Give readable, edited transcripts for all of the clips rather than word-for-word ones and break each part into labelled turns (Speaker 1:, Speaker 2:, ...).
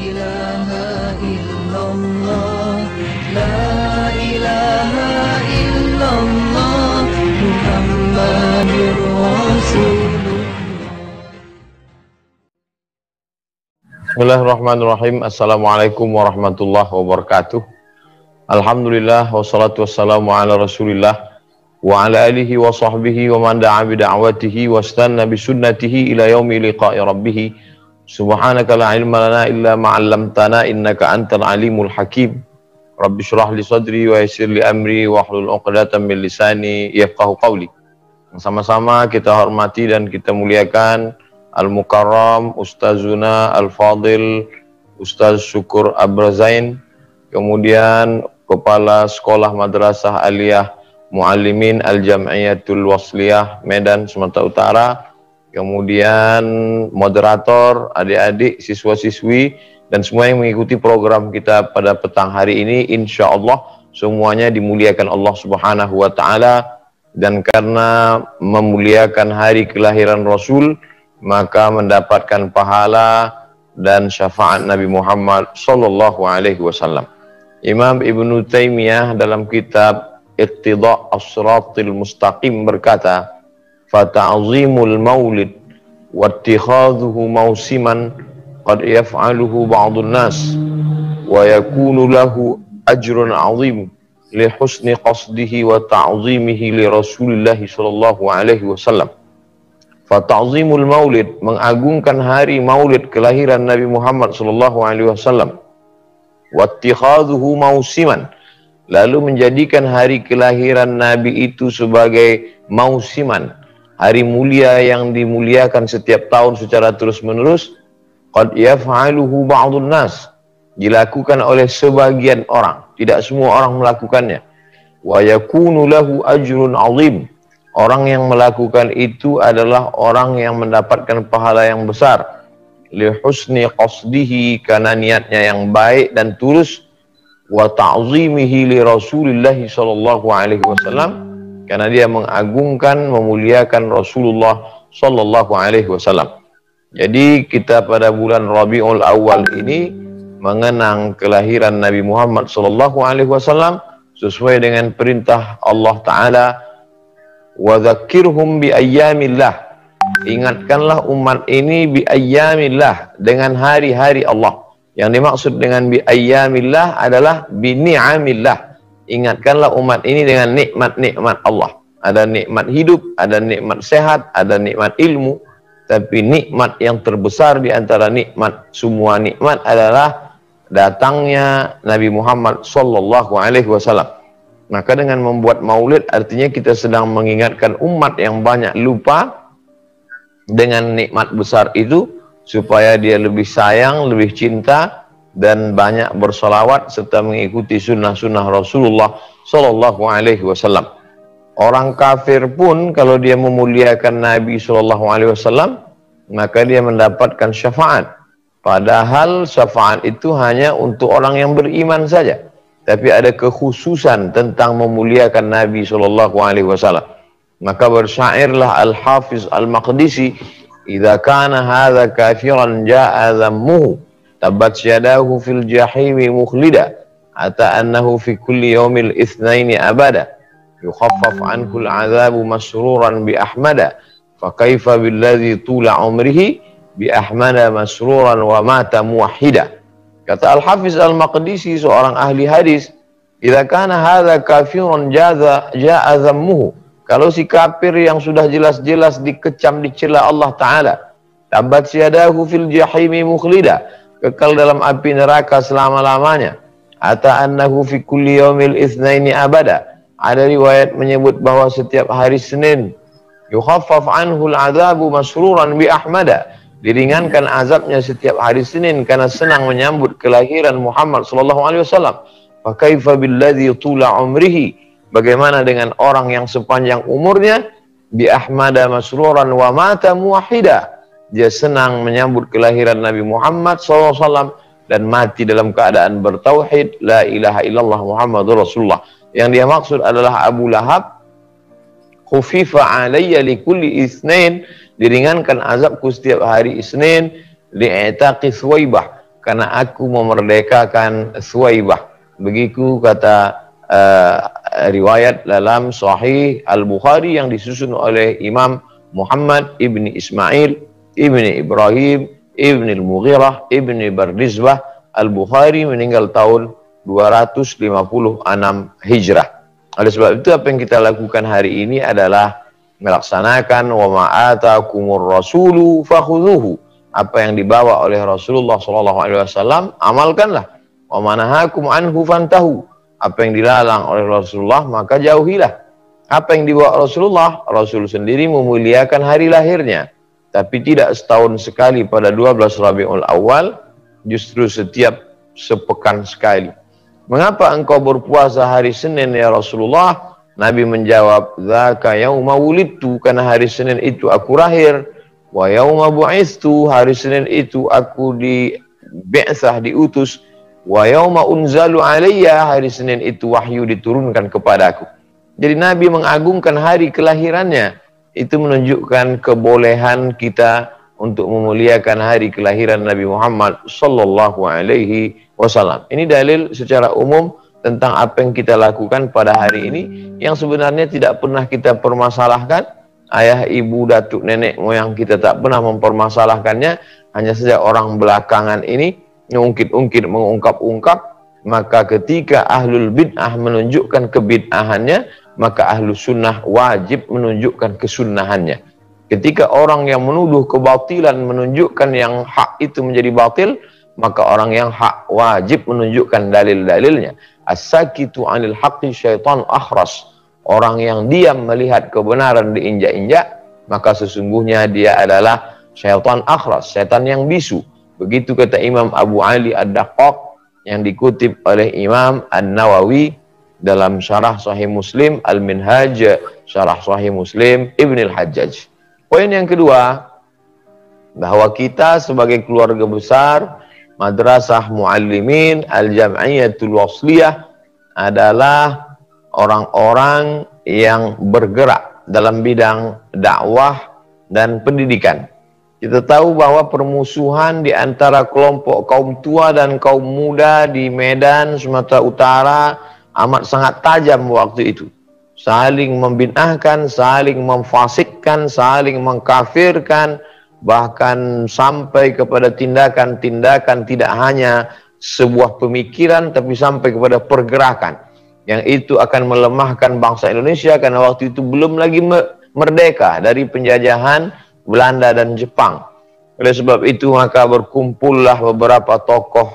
Speaker 1: ilaha illallah, la ilaha illallah, Muhammadur Rasulullah.
Speaker 2: Bismillahirrahmanirrahim. Assalamualaikum warahmatullahi wabarakatuh. Alhamdulillah wassalatu wassalamu ala Rasulillah wa ala alihi wa sahbihi wa man da'a bi da'watihi wa istanna bi sunnatihi ila yaumi liqa'i rabbih. Subhanaka la ilma lana illa ma 'allamtana innaka antal alimul hakim. Rabbi shrah li sadri wa yassir li amri wa hlul 'uqdatam min lisani yafqahu qawli. Sama-sama kita hormati dan kita muliakan Al-Mukarram Ustazuna Al-Fadil Ustaz Syukur Abrazain, kemudian Kepala Sekolah Madrasah Aliyah Muallimin Al-Jam'iyatul Wasliyah Medan Sumatera Utara, kemudian moderator, adik-adik, siswa-siswi, dan semua yang mengikuti program kita pada petang hari ini, insya Allah semuanya dimuliakan Allah Subhanahu wa Ta'ala. Dan karena memuliakan hari kelahiran Rasul, maka mendapatkan pahala dan syafaat Nabi Muhammad sallallahu alaihi wasallam. Imam Ibnu Taimiyah dalam kitab Iqtida' as-Siratil Mustaqim berkata, "Fata'zimul maulid wattikhadhuhu mausiman qad yaf'aluhu ba'dun nas wa yakunu lahu ajrun 'azim li husni qasdihi wa ta'zimihi li Rasulillah sallallahu alaihi wasallam." Fata'zimul maulid, mengagungkan hari maulid kelahiran Nabi Muhammad sallallahu alaihi wasallam. Wattikhadhuhu mausiman, lalu menjadikan hari kelahiran Nabi itu sebagai mausiman, hari mulia yang dimuliakan setiap tahun secara terus-menerus. Qad yaf'aluhu ba'dun nas, dilakukan oleh sebagian orang, tidak semua orang melakukannya. Wa yakunu lahu ajrun 'azim, orang yang melakukan itu adalah orang yang mendapatkan pahala yang besar. Li husni qasdihi, karena niatnya yang baik dan tulus. Wa ta'zimihi li Rasulillah sallallahu alaihi wasallam, karena dia mengagungkan, memuliakan Rasulullah sallallahu alaihi wasallam. Jadi kita pada bulan Rabiul Awal ini mengenang kelahiran Nabi Muhammad sallallahu alaihi wasallam sesuai dengan perintah Allah Ta'ala. Wa dzakirhum bi ayyamillah, ingatkanlah umat ini bi ayyamillah, dengan hari-hari Allah. Yang dimaksud dengan bi ayyamillah adalah bi ni'amillah, ingatkanlah umat ini dengan nikmat-nikmat Allah. Ada nikmat hidup, ada nikmat sehat, ada nikmat ilmu, tapi nikmat yang terbesar di antara nikmat, semua nikmat, adalah datangnya Nabi Muhammad sallallahu alaihi wasallam. Maka dengan membuat maulid, artinya kita sedang mengingatkan umat yang banyak lupa dengan nikmat besar itu, supaya dia lebih sayang, lebih cinta, dan banyak bersolawat serta mengikuti sunnah-sunnah Rasulullah sallallahu alaihi wasallam. Orang kafir pun kalau dia memuliakan Nabi sallallahu alaihi wasallam, maka dia mendapatkan syafaat. Padahal syafaat itu hanya untuk orang yang beriman saja. Tapi ada kekhususan tentang memuliakan Nabi sallallahu alaihi wasallam. Maka bersyairlah Al-Hafiz Al-Maqdisi, "Idza kana hadza kafiran jaa'a dhammuhu, tabat yadahu fil jahimi mukhlida, ata annahu fi kulli yawmil itsnaini abada, yukhaffaf anhu al-'adzabu masruran bi ahmada, fa kaifa billadzi tula umrihi bi ahmada masruran wa mata muwahhida." Kata Al-Hafiz Al-Maqdisi, seorang ahli hadis, "Idza kana hadza kafirun jaa'a dhammuhu," kalau si kafir yang sudah jelas-jelas dikecam, dicela Allah Ta'ala, tabat yadahu fil jahimi mukhlida, kekal dalam api neraka selama-lamanya, ata annahu fi kulli yaumil itsnaini abada, ada riwayat menyebut bahwa setiap hari Senin, yukhaffaf anhu al-'adzabu masruran bi ahmada, diringankan azabnya setiap hari Senin karena senang menyambut kelahiran Muhammad sallallahu alaihi wasallam. Fa kaifa billadzi tula umrihi, bagaimana dengan orang yang sepanjang umurnya, bi ahmada masruran wa mata muwahhida, dia senang menyambut kelahiran Nabi Muhammad SAW dan mati dalam keadaan bertauhid, la ilaha illallah Muhammadur Rasulullah. Yang dia maksud adalah Abu Lahab, khufifa alayya li kulli itsnain, diringankan azabku setiap hari Isnin, li'itaqi Thuwaibah, karena aku memerdekakan Thuwaibah. Begitu kata riwayat dalam Sahih Al-Bukhari yang disusun oleh Imam Muhammad ibni Ismail ibni Ibrahim ibni Al-Mughirah ibni Bardizbah. Al-Bukhari meninggal tahun 256 Hijrah. Oleh sebab itu apa yang kita lakukan hari ini adalah melaksanakan wa ma'atakumur rasulu fakhudhuhu. Apa yang dibawa oleh Rasulullah SAW, amalkanlah. Wa manahakum anhu fantahu. Apa yang dilarang oleh Rasulullah, maka jauhilah. Apa yang dibawa Rasulullah, Rasul sendiri memuliakan hari lahirnya. Tapi tidak setahun sekali pada 12 Rabiul Awal, justru setiap sepekan sekali. Mengapa engkau berpuasa hari Senin ya Rasulullah? Nabi menjawab, dzaka yauma wulidtu, karena hari Senin itu aku lahir. Wa yauma bu'itstu, hari Senin itu aku diutus. Wa yauma unzalu alayya, hari Senin itu wahyu diturunkan kepadaku. Jadi Nabi mengagungkan hari kelahirannya. Itu menunjukkan kebolehan kita untuk memuliakan hari kelahiran Nabi Muhammad sallallahu alaihi wasallam. Ini dalil secara umum tentang apa yang kita lakukan pada hari ini yang sebenarnya tidak pernah kita permasalahkan. Ayah, ibu, datuk, nenek, moyang kita tak pernah mempermasalahkannya. Hanya saja orang belakangan ini mengungkit-ungkit, mengungkap-ungkap. Maka ketika ahlul bid'ah menunjukkan kebid'ahannya, maka ahlu sunnah wajib menunjukkan kesunnahannya. Ketika orang yang menuduh kebatilan menunjukkan yang hak itu menjadi batil, maka orang yang hak wajib menunjukkan dalil-dalilnya. As-sakitu 'anil haqqi syaitan akhras. Orang yang diam melihat kebenaran diinjak-injak, maka sesungguhnya dia adalah syaitan akhras, syaitan yang bisu. Begitu kata Imam Abu Ali Ad-Daqqaq yang dikutip oleh Imam An-Nawawi dalam syarah Sahih Muslim Al-Minhaj, syarah Sahih Muslim Ibn Al-Hajjaj. Poin yang kedua, bahwa kita sebagai keluarga besar Madrasah Muallimin Al-Jam'iyatul Wasliyah adalah orang-orang yang bergerak dalam bidang dakwah dan pendidikan. Kita tahu bahwa permusuhan di antara kelompok kaum tua dan kaum muda di Medan, Sumatera Utara amat sangat tajam waktu itu. Saling membid'ahkan, saling memfasikkan, saling mengkafirkan, bahkan sampai kepada tindakan-tindakan tidak hanya sebuah pemikiran, tapi sampai kepada pergerakan. Yang itu akan melemahkan bangsa Indonesia, karena waktu itu belum lagi merdeka dari penjajahan Belanda dan Jepang. Oleh sebab itu maka berkumpullah beberapa tokoh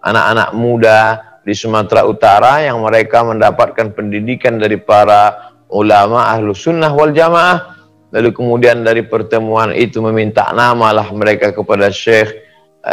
Speaker 2: anak-anak muda di Sumatera Utara yang mereka mendapatkan pendidikan dari para ulama ahlu sunnah wal jamaah. Lalu kemudian dari pertemuan itu meminta namalah mereka kepada Syekh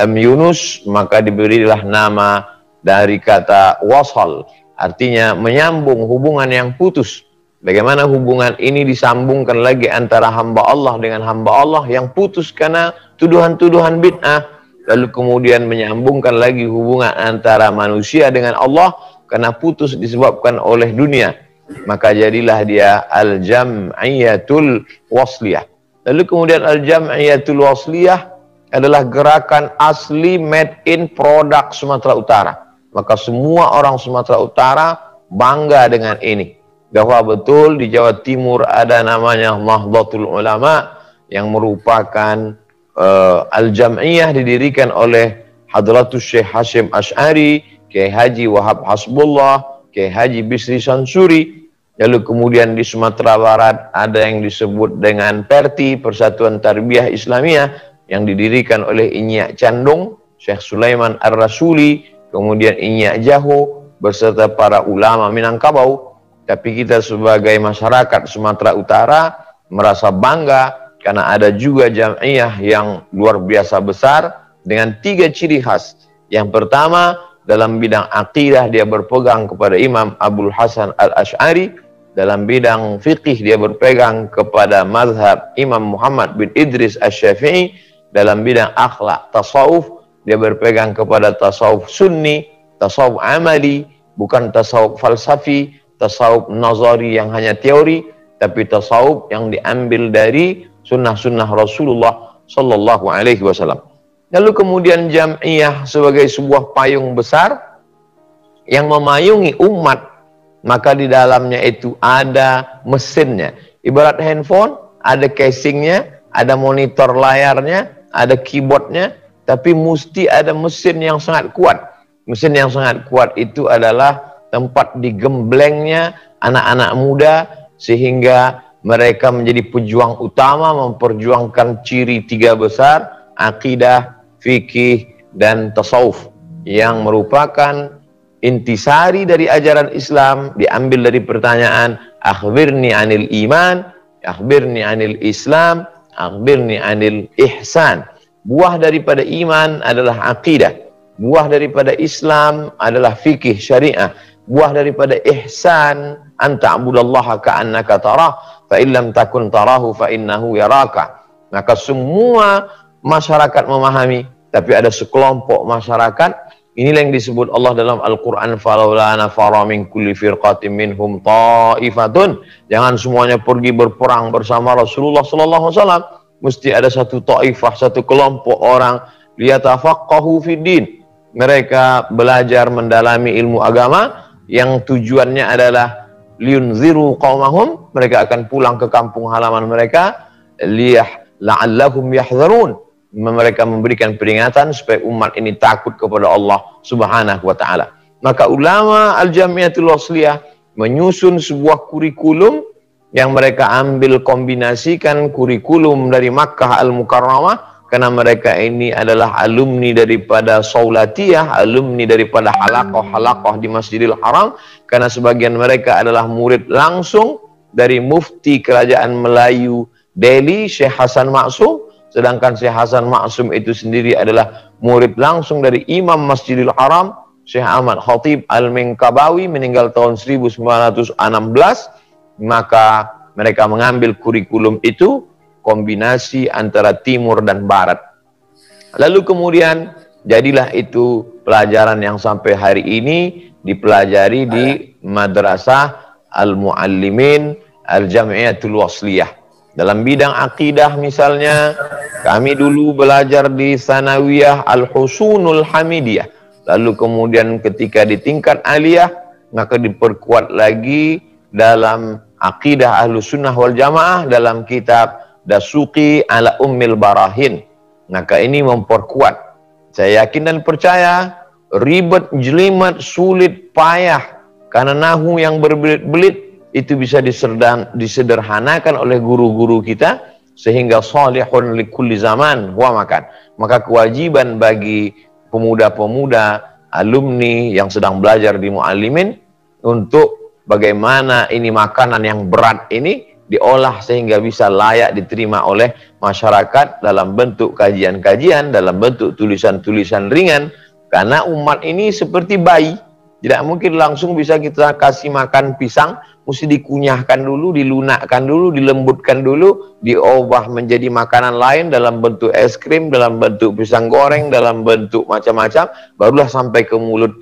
Speaker 2: Yunus, maka diberilah nama dari kata wasal, artinya menyambung hubungan yang putus. Bagaimana hubungan ini disambungkan lagi antara hamba Allah dengan hamba Allah yang putus karena tuduhan-tuduhan bid'ah. Lalu kemudian menyambungkan lagi hubungan antara manusia dengan Allah karena putus disebabkan oleh dunia. Maka jadilah dia Al-Jam'iyatul Wasliyah. Lalu kemudian Al-Jam'iyatul Wasliyah adalah gerakan asli made in produk Sumatera Utara. Maka semua orang Sumatera Utara bangga dengan ini. Bahwa betul di Jawa Timur ada namanya Nahdlatul Ulama yang merupakan Al-Jam'iyah didirikan oleh Hadratus Syekh Hashim Asy'ari, Kiai Haji Wahab Hasbullah, Kiai Haji Bisri Sansuri. Lalu kemudian di Sumatera Barat ada yang disebut dengan Perti, Persatuan Tarbiyah Islamiyah, yang didirikan oleh Inyak Candung, Syekh Sulaiman Ar-Rasuli, kemudian Inyak Jaho, beserta para ulama Minangkabau. Tapi kita sebagai masyarakat Sumatera Utara merasa bangga karena ada juga jam'iyah yang luar biasa besar dengan 3 ciri khas. Yang pertama, dalam bidang akidah dia berpegang kepada Imam Abdul Hasan Al-Asy'ari. Dalam bidang fikih dia berpegang kepada mazhab Imam Muhammad bin Idris Asy-Syafi'i. Dalam bidang akhlak tasawuf dia berpegang kepada tasawuf sunni, tasawuf amali, bukan tasawuf falsafi, tasawuf nazari yang hanya teori, tapi tasawuf yang diambil dari sunnah-sunnah Rasulullah Sallallahu Alaihi Wasallam. Lalu kemudian jam'iyah sebagai sebuah payung besar yang memayungi umat, maka di dalamnya itu ada mesinnya. Ibarat handphone, ada casingnya, ada monitor layarnya, ada keyboardnya, tapi mesti ada mesin yang sangat kuat. Mesin yang sangat kuat itu adalah tempat digemblengnya anak-anak muda, sehingga mereka menjadi pejuang utama, memperjuangkan ciri 3 besar, akidah, fikih, dan tasawuf, yang merupakan intisari dari ajaran Islam, diambil dari pertanyaan, akhbirni anil iman, akhbirni anil Islam, akhbirni anil ihsan. Buah daripada iman adalah akidah, buah daripada Islam adalah fikih syariah, buah daripada ihsan anta abudallaha ka'annaka tarah fa illam takun tarahu fa innahu yaraka. Maka semua masyarakat memahami, tapi ada sekelompok masyarakat, inilah yang disebut Allah dalam Al-Quran, falaula nafara min kulli firqatin minhum ta'ifatun. Jangan semuanya pergi berperang bersama Rasulullah sallallahu alaihi wasallam, mesti ada satu ta'ifah, satu kelompok orang, liyatafaqahu fiddin. Mereka belajar mendalami ilmu agama, yang tujuannya adalah liyunziru qaumahum, mereka akan pulang ke kampung halaman mereka, la'allahum yahzarun, mereka memberikan peringatan supaya umat ini takut kepada Allah Subhanahu wa taala. Maka ulama Al-Jamiatul Wasliyah menyusun sebuah kurikulum yang mereka ambil kombinasikan kurikulum dari Makkah Al-Mukarramah, karena mereka ini adalah alumni daripada Saulatiyah, alumni daripada halaqah-halaqah di Masjidil Haram, karena sebagian mereka adalah murid langsung dari mufti kerajaan Melayu Delhi, Syekh Hasan Maksum. Sedangkan Syekh Hasan Maksum itu sendiri adalah murid langsung dari Imam Masjidil Haram, Syekh Ahmad Khatib Al-Minkabawi, meninggal tahun 1916. Maka mereka mengambil kurikulum itu, kombinasi antara timur dan barat. Lalu kemudian jadilah itu pelajaran yang sampai hari ini dipelajari di Madrasah Al-Muallimin Al-Jamiatul Wasliyah. Dalam bidang akidah misalnya, kami dulu belajar di Sanawiyah Al-Husunul Hamidiyah. Lalu kemudian ketika di tingkat aliyah, maka diperkuat lagi dalam akidah Ahlus Sunnah wal Jamaah dalam kitab Dasuki ala Ummil Barahin. Maka ini memperkuat. Saya yakin dan percaya, ribet, jelimet, sulit, payah, karena nahu yang berbelit-belit itu bisa disederhanakan oleh guru-guru kita, sehingga salihun likulli zaman wa makan. Maka kewajiban bagi pemuda-pemuda alumni yang sedang belajar di Muallimin untuk bagaimana ini makanan yang berat ini diolah sehingga bisa layak diterima oleh masyarakat dalam bentuk kajian-kajian, dalam bentuk tulisan-tulisan ringan. Karena umat ini seperti bayi, tidak mungkin langsung bisa kita kasih makan pisang, mesti dikunyahkan dulu, dilunakkan dulu, dilembutkan dulu, diubah menjadi makanan lain dalam bentuk es krim, dalam bentuk pisang goreng, dalam bentuk macam-macam, barulah sampai ke mulut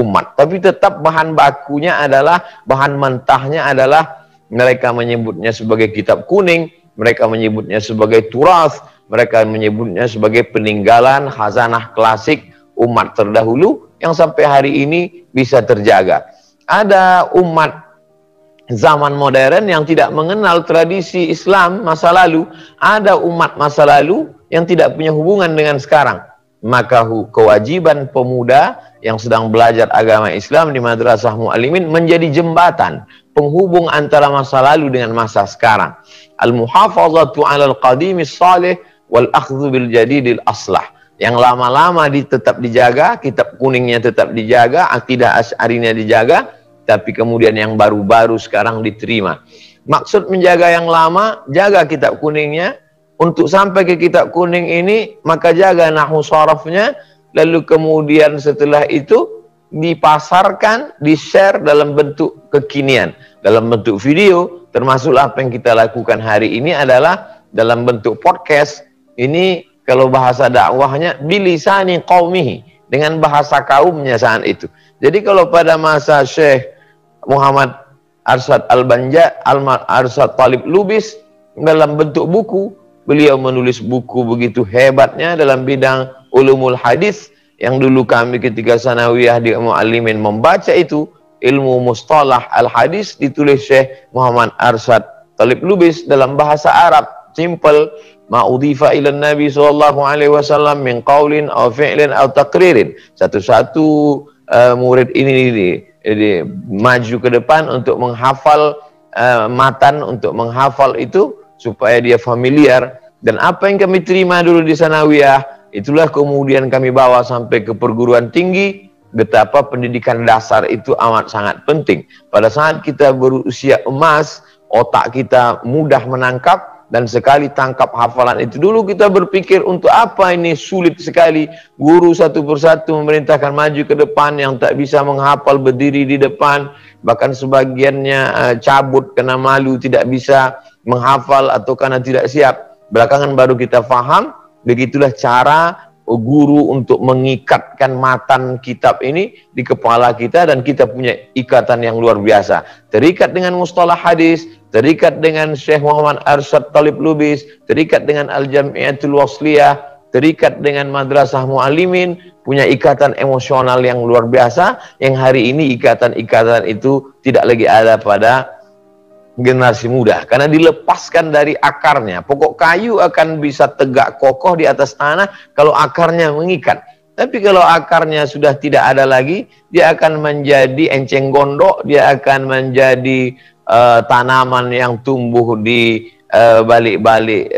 Speaker 2: umat. Tapi tetap bahan bakunya adalah, bahan mentahnya adalah, mereka menyebutnya sebagai kitab kuning, mereka menyebutnya sebagai turas, mereka menyebutnya sebagai peninggalan khazanah klasik umat terdahulu yang sampai hari ini bisa terjaga. Ada umat zaman modern yang tidak mengenal tradisi Islam masa lalu, ada umat masa lalu yang tidak punya hubungan dengan sekarang. Maka kewajiban pemuda yang sedang belajar agama Islam di Madrasah Muallimin menjadi jembatan penghubung antara masa lalu dengan masa sekarang. Al-muhafazatu 'alal qadimis salih wal akhdhu bil jadidil aslah. Yang lama-lama tetap dijaga, kitab kuningnya tetap dijaga, akidah asy'ariynya dijaga, tapi kemudian yang baru-baru sekarang diterima. Maksud menjaga yang lama, jaga kitab kuningnya. Untuk sampai ke kitab kuning ini, maka jaga nahwu sharafnya. Lalu kemudian setelah itu dipasarkan, di-share dalam bentuk kekinian, dalam bentuk video. Termasuk apa yang kita lakukan hari ini adalah dalam bentuk podcast. Ini kalau bahasa dakwahnya bilisani qaumihi, dengan bahasa kaumnya saat itu. Jadi kalau pada masa Syekh Muhammad Arsyad Al-Banja, Arsyad Talib Lubis, dalam bentuk buku, beliau menulis buku begitu hebatnya dalam bidang ulumul hadis yang dulu kami ketika sanawiyah di Muallimin membaca itu ilmu mustalah al-hadis ditulis Syekh Muhammad Arsyad Talib Lubis dalam bahasa Arab simple, ma udhifa ila Nabi sallallahu alaihi wasallam min qaulin aw fi'lin aw taqririn. Satu-satu murid ini maju ke depan untuk menghafal matan, untuk menghafal itu supaya dia familiar. Dan apa yang kami terima dulu di sanawiyah, itulah kemudian kami bawa sampai ke perguruan tinggi. Betapa pendidikan dasar itu amat sangat penting. Pada saat kita berusia emas, otak kita mudah menangkap, dan sekali tangkap hafalan itu dulu kita berpikir untuk apa ini sulit sekali. Guru satu persatu memerintahkan maju ke depan, yang tak bisa menghafal berdiri di depan, bahkan sebagiannya cabut karena malu tidak bisa menghafal atau karena tidak siap. Belakangan baru kita faham, begitulah cara guru untuk mengikatkan matan kitab ini di kepala kita, dan kita punya ikatan yang luar biasa. Terikat dengan mustalah hadis, terikat dengan Syekh Muhammad Arsyad Talib Lubis, terikat dengan Al-Jami'atul Wasliyah, terikat dengan Madrasah Muallimin, punya ikatan emosional yang luar biasa, yang hari ini ikatan-ikatan itu tidak lagi ada pada generasi muda, karena dilepaskan dari akarnya. Pokok kayu akan bisa tegak kokoh di atas tanah kalau akarnya mengikat. Tapi kalau akarnya sudah tidak ada lagi, dia akan menjadi enceng gondok, dia akan menjadi tanaman yang tumbuh di balik-balik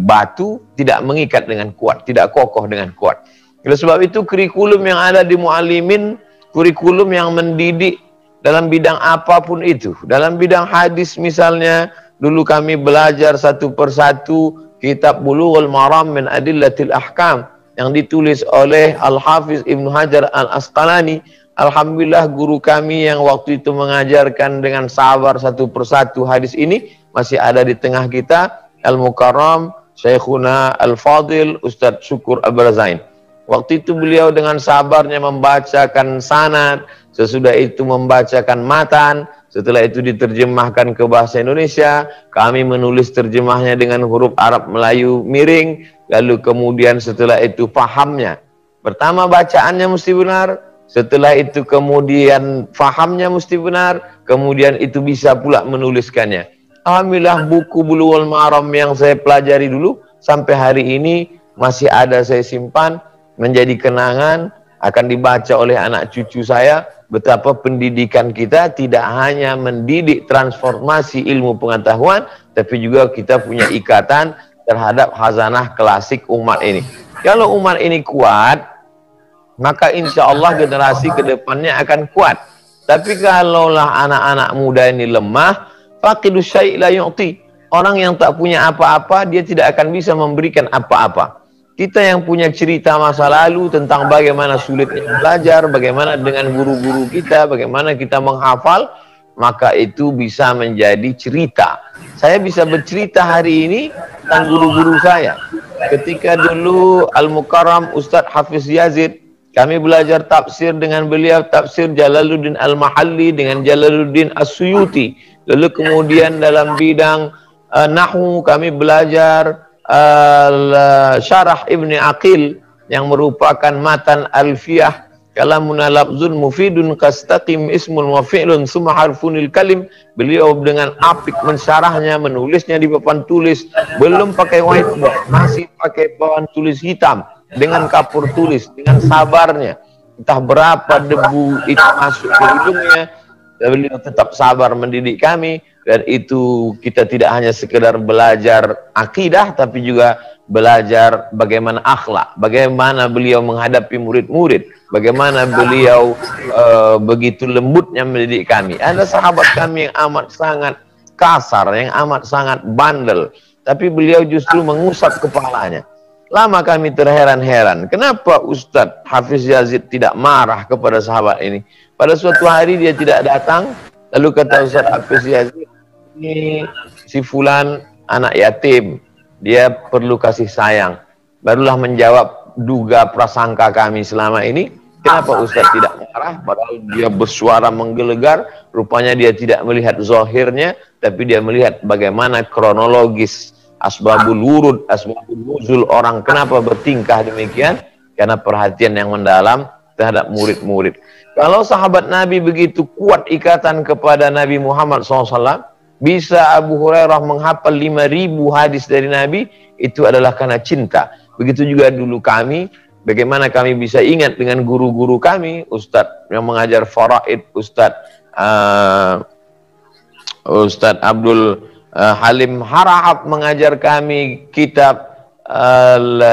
Speaker 2: batu, tidak mengikat dengan kuat, tidak kokoh dengan kuat. Oleh sebab itu kurikulum yang ada di Muallimin, kurikulum yang mendidik dalam bidang apapun itu. Dalam bidang hadis misalnya, dulu kami belajar satu persatu kitab Bulughul Maram min Adillatil Ahkam yang ditulis oleh Al-Hafiz Ibnu Hajar Al-Asqalani. Alhamdulillah guru kami yang waktu itu mengajarkan dengan sabar satu persatu hadis ini masih ada di tengah kita, Al-Mukarram Syekhuna Al-Fadil Ustadz Syukur Al-Barazain. Waktu itu beliau dengan sabarnya membacakan sanad, sesudah itu membacakan matan, setelah itu diterjemahkan ke bahasa Indonesia, kami menulis terjemahnya dengan huruf Arab Melayu miring, lalu kemudian setelah itu pahamnya. Pertama bacaannya mesti benar, setelah itu kemudian fahamnya mesti benar, kemudian itu bisa pula menuliskannya. Alhamdulillah buku Bulughul Maram yang saya pelajari dulu sampai hari ini masih ada saya simpan, menjadi kenangan, akan dibaca oleh anak cucu saya. Betapa pendidikan kita tidak hanya mendidik transformasi ilmu pengetahuan, tapi juga kita punya ikatan terhadap khazanah klasik umat ini. Kalau umat ini kuat, maka insya Allah generasi kedepannya akan kuat. Tapi kalaulah anak-anak muda ini lemah, faqidus syai' la yu'ti. Orang yang tak punya apa-apa, dia tidak akan bisa memberikan apa-apa. Kita yang punya cerita masa lalu tentang bagaimana sulitnya belajar, bagaimana dengan guru-guru kita, bagaimana kita menghafal, maka itu bisa menjadi cerita. Saya bisa bercerita hari ini tentang guru-guru saya. Ketika dulu Al-Mukarram Ustadz Hafiz Yazid, kami belajar tafsir dengan beliau, tafsir Jalaluddin Al-Mahalli dengan Jalaluddin As-Suyuti. Lalu kemudian dalam bidang nahwu kami belajar Syarah Ibni Aqil yang merupakan matan alfiyah kalamuna labzun mufidun kastaqim ismun wa fi'lun summa harfunil kalim. Beliau dengan apik mensyarahnya, menulisnya di papan tulis, belum pakai whiteboard, masih pakai papan tulis hitam dengan kapur tulis, dengan sabarnya. Entah berapa debu itu masuk ke hidungnya, beliau tetap sabar mendidik kami. Dan itu kita tidak hanya sekedar belajar akidah, tapi juga belajar bagaimana akhlak, bagaimana beliau menghadapi murid-murid, bagaimana beliau begitu lembutnya mendidik kami. Ada sahabat kami yang amat sangat kasar, yang amat sangat bandel, tapi beliau justru mengusap kepalanya. Lama kami terheran-heran, kenapa Ustadz Hafiz Yazid tidak marah kepada sahabat ini. Pada suatu hari dia tidak datang, lalu kata Ustadz Hafiz Yazid, ini si fulan anak yatim, dia perlu kasih sayang. Barulah menjawab duga prasangka kami selama ini. Kenapa Ustadz tidak marah? Padahal dia bersuara menggelegar. Rupanya dia tidak melihat zahirnya, tapi dia melihat bagaimana kronologis asbabul wurud, asbabul nuzul, orang kenapa bertingkah demikian, karena perhatian yang mendalam terhadap murid-murid. Kalau sahabat Nabi begitu kuat ikatan kepada Nabi Muhammad SAW, bisa Abu Hurairah menghafal 5.000 hadis dari Nabi, itu adalah karena cinta. Begitu juga dulu kami, bagaimana kami bisa ingat dengan guru-guru kami, Ustadz yang mengajar faraid, Ustadz Abdul Halim Harahap mengajar kami kitab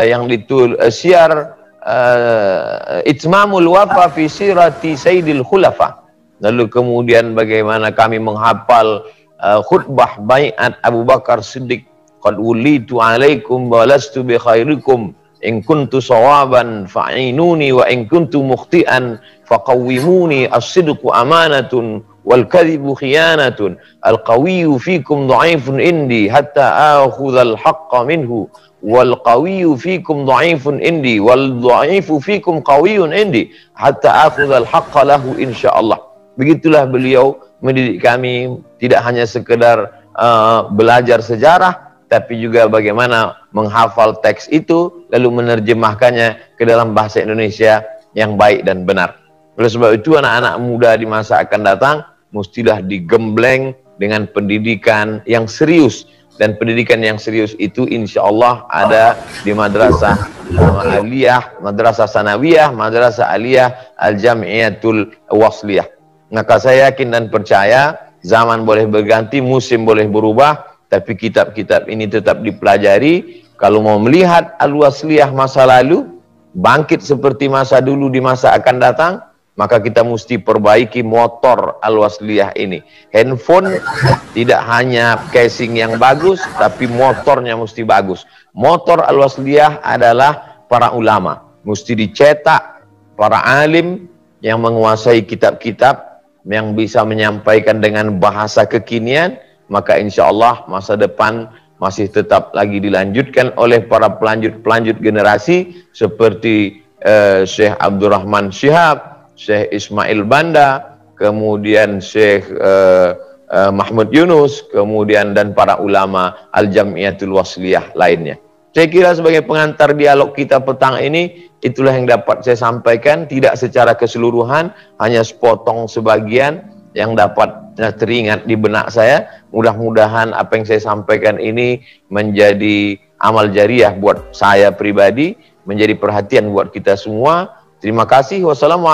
Speaker 2: yang ditulis Syiar Itmamul Wafa fi Sirati Sayyidil Khulafa. Lalu kemudian bagaimana kami menghafal khutbah baiat Abu Bakar Siddiq, qad wulitu alaikum wa lastu bi khairikum in kuntu sawaban fa'inuni wa in kuntu mukhti'an faqawwimuni, as-sidqu amanatun wal kadhibu khiyanatun, al-qawiyyu fikum dha'ifun indi hatta akhudhal haqqa minhu wal qawiyyu fikum dha'ifun indi wal dha'ifu fikum qawiyyun indi hatta akhudhal haqqa lahu insyaallah. Begitulah beliau mendidik kami, tidak hanya sekedar belajar sejarah, tapi juga bagaimana menghafal teks itu, lalu menerjemahkannya ke dalam bahasa Indonesia yang baik dan benar. Oleh sebab itu, anak-anak muda di masa akan datang, mestilah digembleng dengan pendidikan yang serius. Dan pendidikan yang serius itu insya Allah ada di madrasah aliyah, madrasah sanawiyah, madrasah aliyah, al-jamiyatul wasliyah. Maka saya yakin dan percaya, zaman boleh berganti, musim boleh berubah, tapi kitab-kitab ini tetap dipelajari. Kalau mau melihat al-wasliyah masa lalu, bangkit seperti masa dulu di masa akan datang, maka kita mesti perbaiki motor al-wasliyah ini. Handphone tidak hanya casing yang bagus, tapi motornya mesti bagus. Motor al-wasliyah adalah para ulama. Mesti dicetak para alim yang menguasai kitab-kitab, yang bisa menyampaikan dengan bahasa kekinian, maka insya Allah masa depan masih tetap lagi dilanjutkan oleh para pelanjut generasi seperti Syekh Abdurrahman Syihab, Syekh Ismail Banda, kemudian Syekh Mahmud Yunus, kemudian dan para ulama Al-Jamiyatul Wasliyah lainnya. Saya kira sebagai pengantar dialog kita petang ini, itulah yang dapat saya sampaikan, tidak secara keseluruhan, hanya sepotong sebagian yang dapat teringat di benak saya. Mudah-mudahan apa yang saya sampaikan ini menjadi amal jariah buat saya pribadi, menjadi perhatian buat kita semua. Terima kasih. Wassalamualaikum.